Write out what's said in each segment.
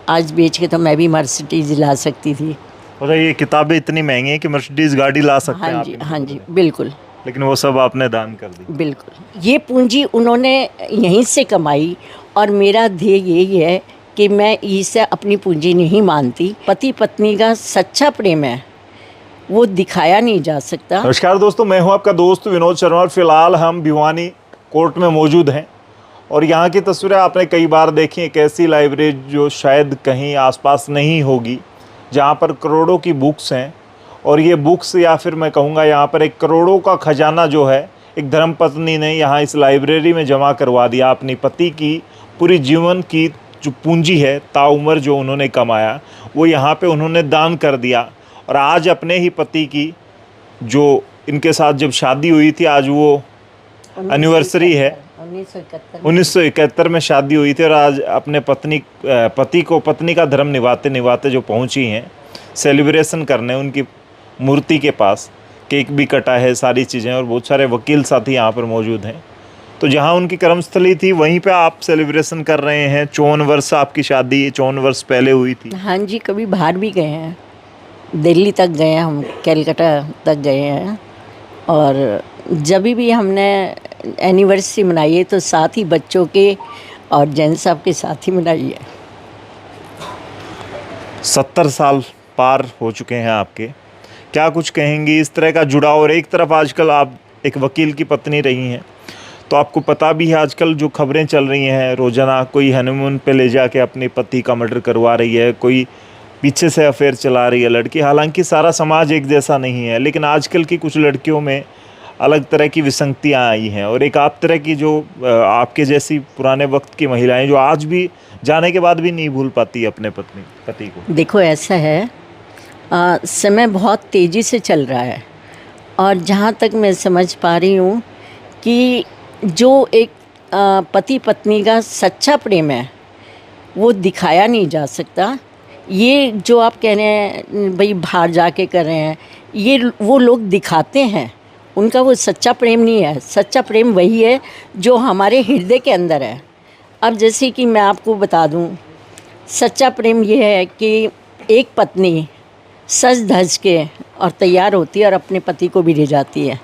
आज बेच के तो मैं भी मर्सिडीज ला सकती थी। और ये किताबें इतनी महंगी हैं कि मर्सिडीज गाड़ी ला सकते हैं हाँ आप जी, इनके हाँ जी, बदले। बिल्कुल लेकिन वो सब आपने दान कर दी। बिल्कुल। ये पूंजी उन्होंने यहीं से कमाई और मेरा ध्येय यही है कि मैं इसे अपनी पूंजी नहीं मानती। पति पत्नी का सच्चा प्रेम है, वो दिखाया नहीं जा सकता। नमस्कार दोस्तों, मैं हूं आपका दोस्त विनोद शर्मा और फिलहाल हम भिवानी कोर्ट में मौजूद हैं और यहाँ की तस्वीरें आपने कई बार देखी। एक ऐसी लाइब्रेरी जो शायद कहीं आसपास नहीं होगी, जहाँ पर करोड़ों की बुक्स हैं और ये बुक्स, या फिर मैं कहूँगा यहाँ पर एक करोड़ों का खजाना जो है, एक धर्मपत्नी ने यहाँ इस लाइब्रेरी में जमा करवा दिया। अपनी पति की पूरी जीवन की जो पूंजी है, ताउम्र जो उन्होंने कमाया, वो यहाँ पे उन्होंने दान कर दिया। और आज अपने ही पति की जो इनके साथ जब शादी हुई थी, आज वो एनिवर्सरी है। 1971 में शादी हुई थी और आज अपने पत्नी का धर्म निभाते निभाते जो पहुंची हैं सेलिब्रेशन करने उनकी मूर्ति के पास। केक भी कटा है, सारी चीज़ें, और बहुत सारे वकील साथी यहाँ पर मौजूद हैं। तो जहाँ उनकी कर्मस्थली थी वहीं पे आप सेलिब्रेशन कर रहे हैं। 54 वर्ष आपकी शादी 54 वर्ष पहले हुई थी। हाँ जी, कभी बाहर भी गए हैं, दिल्ली तक गए हैं, हम कलकत्ता तक गए हैं। और जब भी हमने एनिवर्सरी मनाई है तो साथ ही बच्चों के और जैन साहब के साथ ही मनाई है। 70 साल पार हो चुके हैं आपके। क्या कुछ कहेंगी इस तरह का जुड़ाव? और एक तरफ आजकल आप एक वकील की पत्नी रही हैं, तो आपको पता भी है आजकल जो खबरें चल रही हैं रोज़ाना, कोई हनीमून पे ले जाके अपने पति का मर्डर करवा रही है, कोई पीछे से अफेयर चला रही है लड़की। हालांकि सारा समाज एक जैसा नहीं है, लेकिन आजकल की कुछ लड़कियों में अलग तरह की विसंगतियाँ आई हैं। और एक आप तरह की जो आपके जैसी पुराने वक्त की महिलाएं जो आज भी जाने के बाद भी नहीं भूल पाती अपने पति को। देखो ऐसा है, समय बहुत तेज़ी से चल रहा है और जहाँ तक मैं समझ पा रही हूँ कि जो एक पति पत्नी का सच्चा प्रेम है वो दिखाया नहीं जा सकता। ये जो आप कह रहे हैं भाई बाहर जाके कर रहे हैं, ये वो लोग दिखाते हैं, उनका वो सच्चा प्रेम नहीं है। सच्चा प्रेम वही है जो हमारे हृदय के अंदर है। अब जैसे कि मैं आपको बता दूं, सच्चा प्रेम ये है कि एक पत्नी सज धज के और तैयार होती है और अपने पति को भी ले जाती है।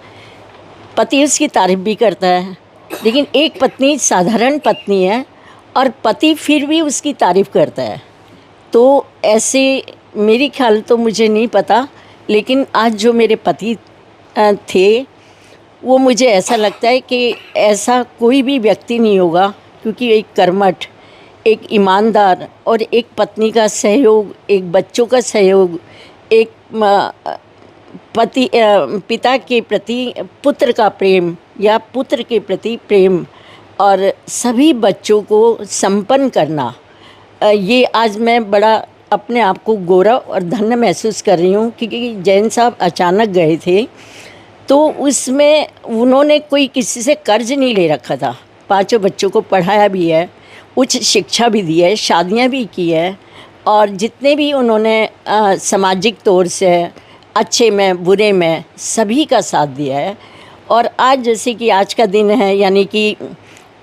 पति उसकी तारीफ़ भी करता है, लेकिन एक पत्नी साधारण पत्नी है और पति फिर भी उसकी तारीफ़ करता है। तो ऐसे मेरी ख्याल तो मुझे नहीं पता, लेकिन आज जो मेरे पति थे वो मुझे ऐसा लगता है कि ऐसा कोई भी व्यक्ति नहीं होगा, क्योंकि एक कर्मठ, एक ईमानदार और एक पत्नी का सहयोग, एक बच्चों का सहयोग, एक पिता के प्रति पुत्र का प्रेम या पुत्र के प्रति प्रेम और सभी बच्चों को संपन्न करना, ये आज मैं बड़ा अपने आप को गौरव और धन्य महसूस कर रही हूँ। क्योंकि जैन साहब अचानक गए थे तो उसमें उन्होंने कोई किसी से कर्ज नहीं ले रखा था। 5 बच्चों को पढ़ाया भी है, उच्च शिक्षा भी दी है, शादियाँ भी की है, और जितने भी उन्होंने सामाजिक तौर से अच्छे में बुरे में सभी का साथ दिया है। और आज जैसे कि आज का दिन है, यानी कि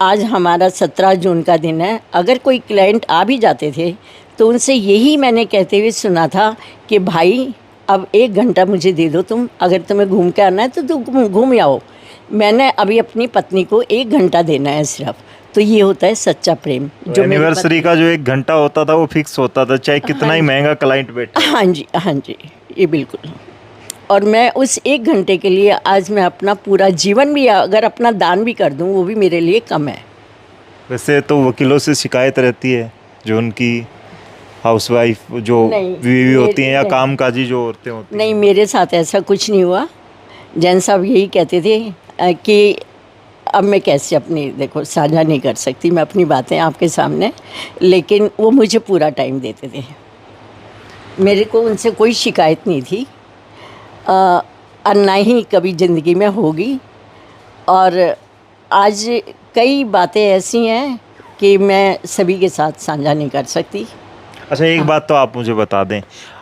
आज हमारा 17 जून का दिन है, अगर कोई क्लाइंट आ भी जाते थे तो उनसे यही मैंने कहते हुए सुना था कि भाई अब 1 घंटा मुझे दे दो, तुम अगर तुम्हें घूम के आना है तो तुम घूम आओ, मैंने अभी अपनी पत्नी को 1 घंटा देना है सिर्फ। तो ये होता है सच्चा प्रेम। जो एनिवर्सरी का जो 1 घंटा होता था वो फिक्स होता था, चाहे कितना ही महंगा क्लाइंट बैठे। हाँ जी, हाँ जी, ये बिल्कुल। और मैं उस 1 घंटे के लिए आज मैं अपना पूरा जीवन भी अगर अपना दान भी कर दूं वो भी मेरे लिए कम है। वैसे तो वकीलों से शिकायत रहती है, जो उनकी हाउसवाइफ जो बीवी होती हैं या कामकाजी जो औरतें होती हैं। नहीं, मेरे साथ ऐसा कुछ नहीं हुआ। जैन साहब यही कहते थे कि अब मैं कैसे अपनी देखो साझा नहीं कर सकती मैं अपनी बातें आपके सामने, लेकिन वो मुझे पूरा टाइम देते थे। मेरे को उनसे कोई शिकायत नहीं थी और ना ही कभी ज़िंदगी में होगी। और आज कई बातें ऐसी हैं कि मैं सभी के साथ साझा नहीं कर सकती। अच्छा, एक बात तो आप मुझे बता दें,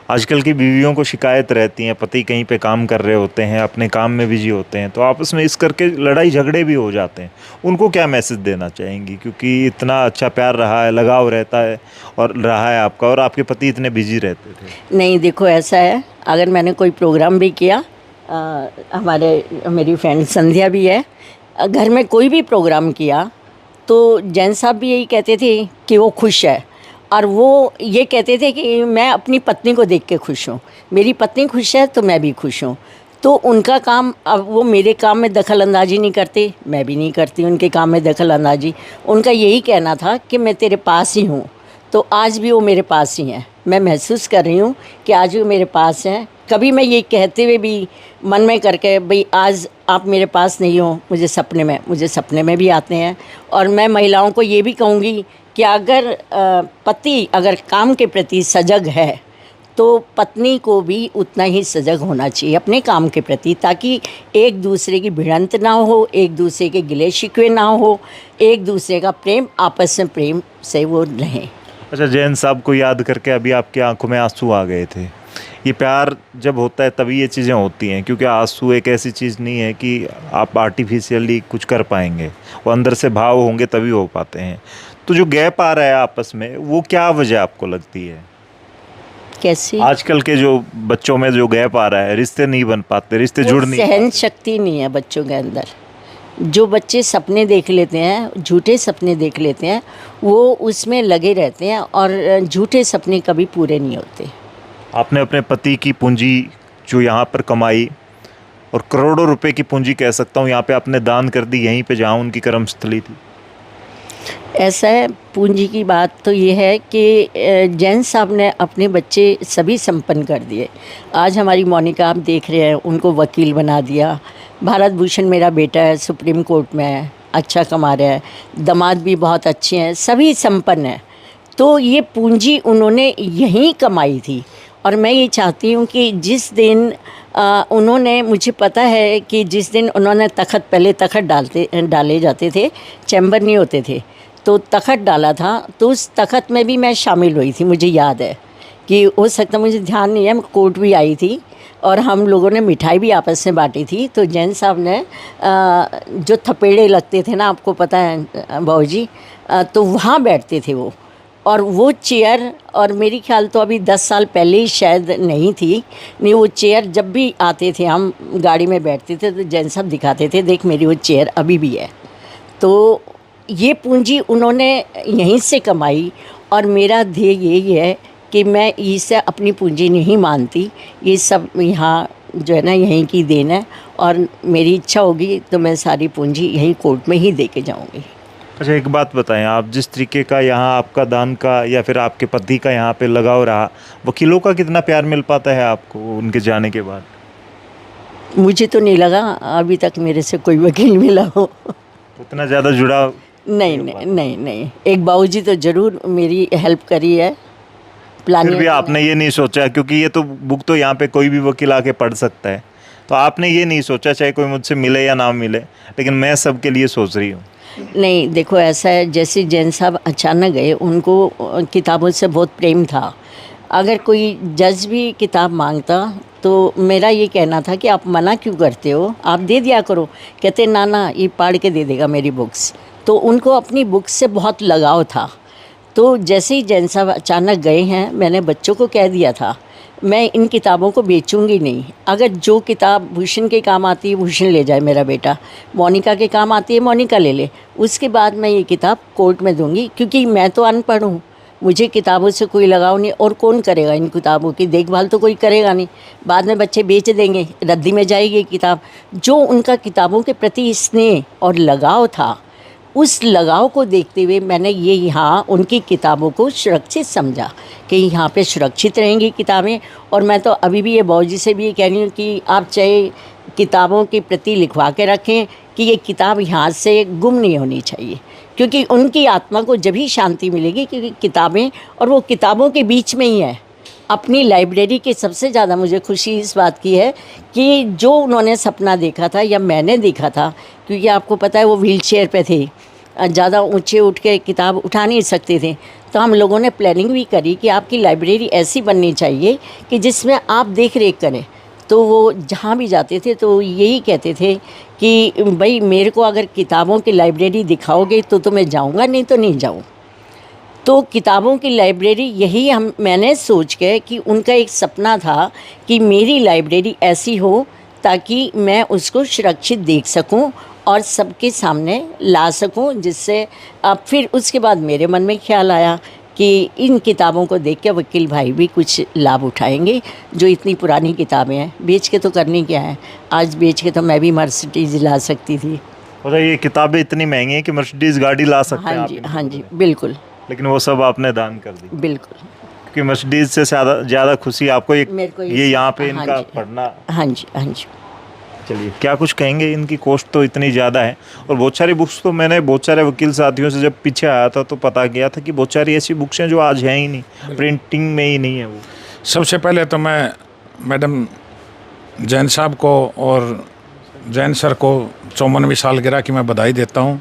आजकल की बीवियों को शिकायत रहती है, पति कहीं पे काम कर रहे होते हैं, अपने काम में बिजी होते हैं, तो आपस में इस करके लड़ाई झगड़े भी हो जाते हैं। उनको क्या मैसेज देना चाहेंगी, क्योंकि इतना अच्छा प्यार रहा है, लगाव रहता है और रहा है आपका, और आपके पति इतने बिजी रहते थे? नहीं, देखो ऐसा है, अगर मैंने कोई प्रोग्राम भी किया, मेरी फ्रेंड संध्या भी है, घर में कोई भी प्रोग्राम किया तो जैन साहब भी यही कहते थे कि वो खुश है, और वो ये कहते थे कि मैं अपनी पत्नी को देख के खुश हूँ, मेरी पत्नी खुश है तो मैं भी खुश हूँ। तो उनका काम, अब वो मेरे काम में दखल अंदाजी नहीं करते, मैं भी नहीं करती उनके काम में दखल अंदाजी। उनका यही कहना था कि मैं तेरे पास ही हूँ, तो आज भी वो मेरे पास ही हैं। मैं महसूस कर रही हूँ कि आज भी मेरे पास हैं। कभी मैं ये कहते हुए भी मन में करके भाई आज आप मेरे पास नहीं हो, मुझे सपने में भी आते हैं। और मैं महिलाओं को ये भी कहूँगी कि अगर पति अगर काम के प्रति सजग है तो पत्नी को भी उतना ही सजग होना चाहिए अपने काम के प्रति, ताकि एक दूसरे की भिड़ंत ना हो, एक दूसरे के गिले शिकवे ना हो, एक दूसरे का प्रेम, आपस में प्रेम से वो रहें। अच्छा, जैन साहब को याद करके अभी आपकी आंखों में आंसू आ गए थे। ये प्यार जब होता है तभी ये चीज़ें होती हैं, क्योंकि आंसू एक ऐसी चीज़ नहीं है कि आप आर्टिफिशियली कुछ कर पाएंगे, वो अंदर से भाव होंगे तभी हो पाते हैं। तो जो गैप आ रहा है आपस में, वो क्या वजह आपको लगती है? कैसी? आजकल के जो बच्चों में जो गैप आ रहा है, रिश्ते नहीं बन पाते, रिश्ते जुड़ नहीं सहन पाते। शक्ति नहीं है बच्चों के अंदर। जो बच्चे सपने देख लेते हैं, झूठे सपने देख लेते हैं, वो उसमें लगे रहते हैं और झूठे सपने कभी पूरे नहीं होते। आपने अपने पति की पूंजी जो यहाँ पर कमाई, और करोड़ों रुपए की पूंजी कह सकता हूँ, यहाँ पे आपने दान कर दी, यहीं पे जहाँ उनकी कर्मस्थली थी। ऐसा है, पूंजी की बात तो ये है कि जैन साहब ने अपने बच्चे सभी संपन्न कर दिए। आज हमारी मोनिका आप देख रहे हैं, उनको वकील बना दिया। भारत भूषण मेरा बेटा है, सुप्रीम कोर्ट में है, अच्छा कमा रहा है। दामाद भी बहुत अच्छे हैं, सभी संपन्न हैं। तो ये पूंजी उन्होंने यहीं कमाई थी। और मैं ये चाहती हूँ कि जिस दिन उन्होंने, मुझे पता है कि जिस दिन उन्होंने तख़त, पहले तख़त डाले जाते थे, चैम्बर नहीं होते थे, तो तख़त डाला था, तो उस तख़त में भी मैं शामिल हुई थी। मुझे याद है कि हो सकता, मुझे ध्यान नहीं है, मैं कोर्ट भी आई थी और हम लोगों ने मिठाई भी आपस में बांटी थी। तो जैन साहब ने जो थपेड़े लगते थे ना, आपको पता है बाबूजी, तो वहाँ बैठते थे वो। और वो चेयर, और मेरी ख्याल तो अभी 10 साल पहले ही शायद नहीं थी, नहीं, वो चेयर जब भी आते थे, हम गाड़ी में बैठते थे तो जैन साहब दिखाते थे, देख मेरी वो चेयर अभी भी है। तो ये पूंजी उन्होंने यहीं से कमाई। और मेरा ध्येय यही है कि मैं इसे अपनी पूंजी नहीं मानती, ये सब यहाँ जो है ना, यहीं की देन है। और मेरी इच्छा होगी तो मैं सारी पूंजी यहीं कोर्ट में ही दे के जाऊँगी। अच्छा, एक बात बताएं, आप जिस तरीके का यहाँ आपका दान का या फिर आपके पति का यहाँ पे लगाव रहा, वकीलों का कितना प्यार मिल पाता है आपको उनके जाने के बाद? मुझे तो नहीं लगा अभी तक मेरे से कोई वकील मिला हो। उतना ज़्यादा जुड़ाव नहीं नहीं नहीं नहीं, एक बाबूजी तो ज़रूर मेरी हेल्प करी है प्लानिंग। फिर भी आपने ये नहीं सोचा, क्योंकि ये तो बुक तो यहाँ पे कोई भी वकील आके पढ़ सकता है, तो आपने ये नहीं सोचा चाहे कोई मुझसे मिले या ना मिले, लेकिन मैं सबके लिए सोच रही हूँ? नहीं, देखो ऐसा है, जैसे जैन साहब अचानक गए, उनको किताबों से बहुत प्रेम था। अगर कोई जज भी किताब मांगता तो मेरा ये कहना था कि आप मना क्यों करते हो, आप दे दिया करो। कहते ना ना, ये पढ़ के दे देगा मेरी बुक्स। तो उनको अपनी बुक्स से बहुत लगाव था। तो जैसे ही जैन साहब अचानक गए हैं, मैंने बच्चों को कह दिया था मैं इन किताबों को बेचूंगी नहीं। अगर जो किताब भूषण के काम आती है भूषण ले जाए मेरा बेटा, मोनिका के काम आती है मोनिका ले ले, उसके बाद मैं ये किताब कोर्ट में दूंगी, क्योंकि मैं तो अनपढ़ हूँ, मुझे किताबों से कोई लगाव नहीं। और कौन करेगा इन किताबों की देखभाल, तो कोई करेगा नहीं। बाद में बच्चे बेच देंगे, रद्दी में जाएगी किताब। जो उनका किताबों के प्रति स्नेह और लगाव था, उस लगाव को देखते हुए मैंने ये यहाँ उनकी किताबों को सुरक्षित समझा कि यहाँ पे सुरक्षित रहेंगी किताबें। और मैं तो अभी भी ये बाबूजी से भी ये कह रही हूँ कि आप चाहे किताबों के प्रति लिखवा के रखें कि ये किताब यहाँ से गुम नहीं होनी चाहिए, क्योंकि उनकी आत्मा को जब ही शांति मिलेगी, क्योंकि किताबें, और वो किताबों के बीच में ही है। अपनी लाइब्रेरी की सबसे ज़्यादा मुझे खुशी इस बात की है कि जो उन्होंने सपना देखा था या मैंने देखा था, क्योंकि आपको पता है वो व्हील चेयर पे थे, ज़्यादा ऊंचे उठ के किताब उठा नहीं सकते थे, तो तो हम लोगों ने प्लानिंग भी करी कि आपकी लाइब्रेरी ऐसी बननी चाहिए कि जिसमें आप देख रेख करें। तो वो जहाँ भी जाते थे तो यही कहते थे कि भाई मेरे को अगर किताबों की लाइब्रेरी दिखाओगे तो मैं जाऊँगा, नहीं तो नहीं जाऊँ। तो किताबों की लाइब्रेरी यही मैंने सोच के कि उनका एक सपना था कि मेरी लाइब्रेरी ऐसी हो ताकि मैं उसको सुरक्षित देख सकूं और सबके सामने ला सकूं, जिससे अब फिर उसके बाद मेरे मन में ख्याल आया कि इन किताबों को देख के वकील भाई भी कुछ लाभ उठाएंगे। जो इतनी पुरानी किताबें हैं, बेच के तो करनी क्या है, आज बेच के तो मैं भी मर्सिडीज़ ला सकती थी। और ये किताबें इतनी महंगी हैं कि मर्सिडीज़ गाड़ी ला सकते हैं हाँ आप जी, इनके हाँ जी, बदले। बिल्कुल लेकिन वो सब आपने दान कर दी, बिल्कुल। क्योंकि मर्सिडीज़ से ज़्यादा खुशी आपको मेरे को ये यहाँ पे हाँ इनका जी, पढ़ना। हाँ जी, हाँ जी। चलिए, क्या कुछ कहेंगे, इनकी कॉस्ट तो इतनी ज़्यादा है। और बहुत सारी बुक्स तो मैंने बहुत सारे वकील साथियों से जब पीछे आया था तो पता किया था कि बहुत सारी ऐसी बुक्स हैं जो आज हैं ही नहीं, प्रिंटिंग में ही नहीं है वो। सबसे पहले तो मैं मैडम जैन साहब को और जैन सर को 54वीं सालगिरह की मैं बधाई देता हूँ।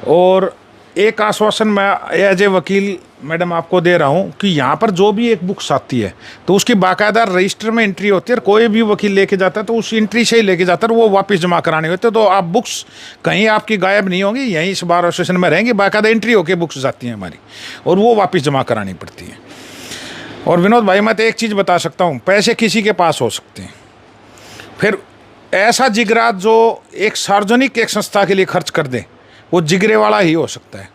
और एक आश्वासन मैं एज ए वकील मैडम आपको दे रहा हूँ कि यहाँ पर जो भी एक बुक्स आती है तो उसकी बाकायदा रजिस्टर में एंट्री होती है, और कोई भी वकील लेके जाता है तो उस एंट्री से ही लेके जाता है, वो वापस जमा करानी होती है। तो आप बुक्स कहीं आपकी गायब नहीं होंगी, यहीं इस बार एसोसिएशन में रहेंगी, बाकायदा एंट्री होकर बुक्स जाती हैं हमारी और वो वापस जमा करानी पड़ती है। और विनोद भाई, मैं तो एक चीज़ बता सकता हूँ, पैसे किसी के पास हो सकते हैं, फिर ऐसा जिगरा जो एक सार्वजनिक एक संस्था के लिए खर्च कर दे वो जिगरे वाला ही हो सकता है।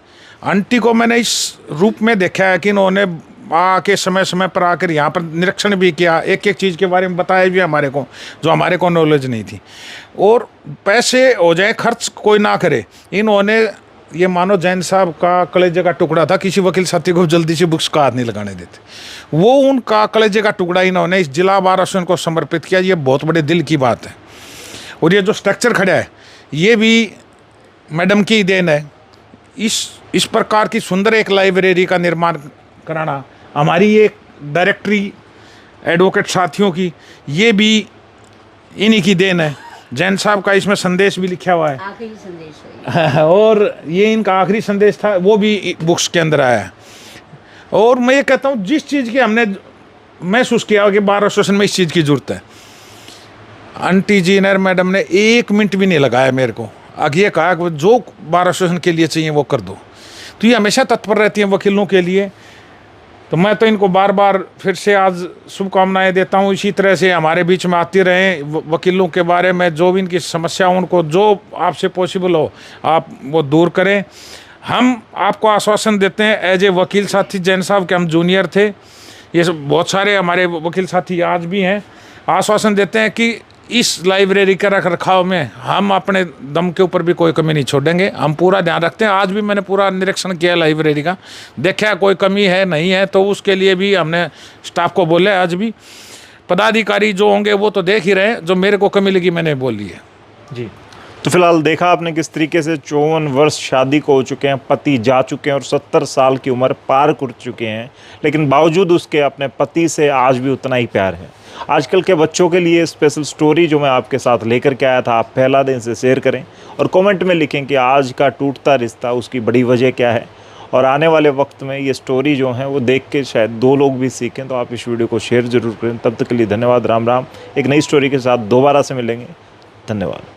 आंटी को मैंने इस रूप में देखा है कि इन्होंने आके समय समय पर आकर यहाँ पर निरीक्षण भी किया, एक एक चीज़ के बारे में बताया भी हमारे को, जो हमारे को नॉलेज नहीं थी। और पैसे हो जाए खर्च कोई ना करे, इन्होंने ये मानो जैन साहब का कलेजे का टुकड़ा था, किसी वकील साथी को जल्दी से बुक्स का हाथ नहीं लगाने देते, वो उनका कलेजे का टुकड़ा इन्होंने इस जिला बार एसोसिएशन को समर्पित किया। ये बहुत बड़े दिल की बात है। और ये जो स्ट्रक्चर खड़ा है ये भी मैडम की देन है। इस प्रकार की सुंदर एक लाइब्रेरी का निर्माण कराना, हमारी एक डायरेक्टरी एडवोकेट साथियों की, ये भी इन्हीं की देन है। जैन साहब का इसमें संदेश भी लिखा हुआ है, आखिरी संदेश है। और ये इनका आखिरी संदेश था, वो भी बुक्स के अंदर आया है। और मैं ये कहता हूँ जिस चीज़ की हमने महसूस किया कि बार एसोसिएशन में इस चीज़ की ज़रूरत है, आंटी जी ने मैडम ने 1 मिनट भी नहीं लगाया मेरे को, आगे कहा कि जो बार एसोसिएशन के लिए चाहिए वो कर दो। तो ये हमेशा तत्पर रहती हैं वकीलों के लिए। तो मैं तो इनको बार बार फिर से आज शुभकामनाएं देता हूँ। इसी तरह से हमारे बीच में आती रहें, वकीलों के बारे में जो भी इनकी समस्या हो, उनको जो आपसे पॉसिबल हो आप वो दूर करें। हम आपको आश्वासन देते हैं एज ए वकील साथी, जैन साहब के हम जूनियर थे, ये बहुत सारे हमारे वकील साथी आज भी हैं, आश्वासन देते हैं कि इस लाइब्रेरी के रख रखाव में हम अपने दम के ऊपर भी कोई कमी नहीं छोड़ेंगे, हम पूरा ध्यान रखते हैं। आज भी मैंने पूरा निरीक्षण किया लाइब्रेरी का, देखा कोई कमी है नहीं है, तो उसके लिए भी हमने स्टाफ को बोला। आज भी पदाधिकारी जो होंगे वो तो देख ही रहे हैं, जो मेरे को कमी लगी मैंने बोल ली है जी। तो फिलहाल देखा आपने किस तरीके से 54 वर्ष शादी को हो चुके हैं, पति जा चुके हैं और 70 साल की उम्र पार कर चुके हैं, लेकिन बावजूद उसके अपने पति से आज भी उतना ही प्यार है। आजकल के बच्चों के लिए स्पेशल स्टोरी जो मैं आपके साथ लेकर के आया था, आप फैला दें, इसे शेयर करें और कमेंट में लिखें कि आज का टूटता रिश्ता उसकी बड़ी वजह क्या है। और आने वाले वक्त में ये स्टोरी जो है वो देख के शायद 2 लोग भी सीखें, तो आप इस वीडियो को शेयर ज़रूर करें। तब तक के लिए धन्यवाद, राम राम। एक नई स्टोरी के साथ दोबारा से मिलेंगे, धन्यवाद।